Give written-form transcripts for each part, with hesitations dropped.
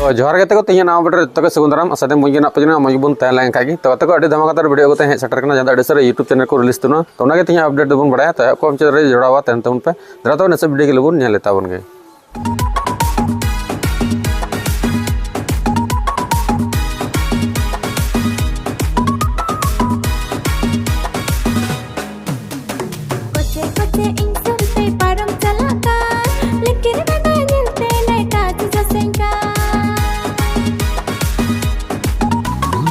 जोहार गते को तीन नाव बटर तक सगुंदराम असते मुझे ना पजना मजबून तय लाइन कागी तो तक अड़ी धमाका वीडियो को हे सेटर करना ज्यादा अड़ी यूट्यूब चैनल को रिलीज तुना तो ना तीन अपडेट दबन बड़ा तो को हम चैनल जोड़ावा तन तउन पे जरा तो नसे वीडियो के लबुन ने लेता बन गए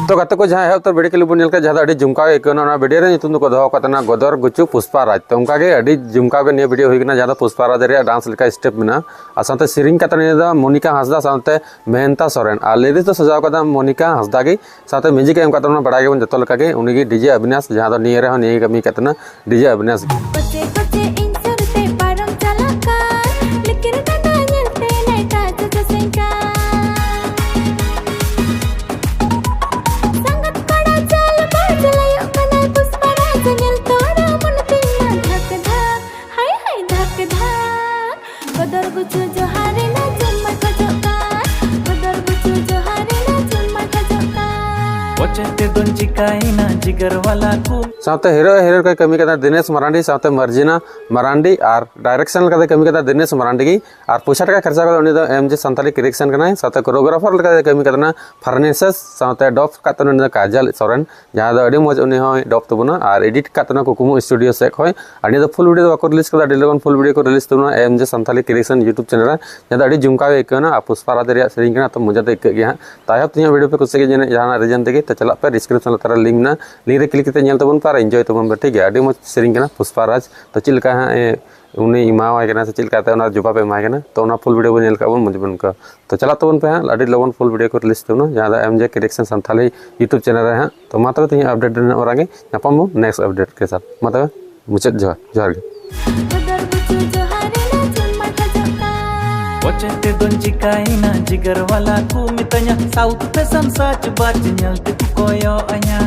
तो गते को जहाँ है तो वीडियो के लिए बुनियल के जहाँ अड़ी जुमका इकना वीडियो रे नितुन को दो कतना गदर गुचु पुष्पा राज तो उनका के अड़ी जुमका के निये वीडियो होइकना जहाँ पुष्पा राज रे डांस लेका स्टेप मेना आ साथे सिरिंग कतना ने दा मोनिका हंसदा साथे मेहनता सोरेन आ लेडी तो सजाव कदा मोनिका हंसदा के साथे म्यूजिक एम कतना बड़ा के जतो लका के उनी डीजे अविनाश जहाँ दो निये रे हो निये कमी कतना डीजे अविनाश साथे हीरो हीरो का कमी कदा दिनेश मरांडी साथे मर्जिना मरांडी और डायरेक्शन का कमी कदा दिनेश मरांडी की और पुछाट का खर्चा का उनी दो एमजे संताली क्रिएशन करना है साथे कोरियोग्राफर का कमी कदा फर्नेसेस साथे डॉप का तो उनी काजल सोरेन जहां दो अडी मज उनी होय डॉप तबना और एडिट का तो कुकुमु स्टूडियो से होय अनि दो फुल वीडियो को रिलीज कदा डिलीवन फुल वीडियो को रिलीज तबना MJ Santali creation YouTube channel जहां अडी जुमका एकना पुष्पा राज रे सेरिंग करना तो मजा देख गया तायब तिया वीडियो पे कुछ के जहां रीजन देगे तो चला पे डिस्क्रिप्शन तारा लिंक ना लिंक रे क्लिक करते नेल तबन पर एंजॉय तबन ठीक है अडी मज सेरिंग करना पुष्पा राज तो चिलका उनी इमावाय करना से चिलका ते ओना जुबा पे माय करना तो ओना फुल वीडियो नेल का मजबन का तो चला तबन पे अडी लगन फुल वीडियो को रिलीज तबन जहां MJ creation Santhali YouTube channel रे तो मात्र तिया अपडेट औरंगे नापम नेक्स्ट अपडेट के साथ मतलब मुचत जोहार के वचते दोन चिकाइना जिगर वाला ku mitanya साउथ फैशन सच बात nyal te koyo anya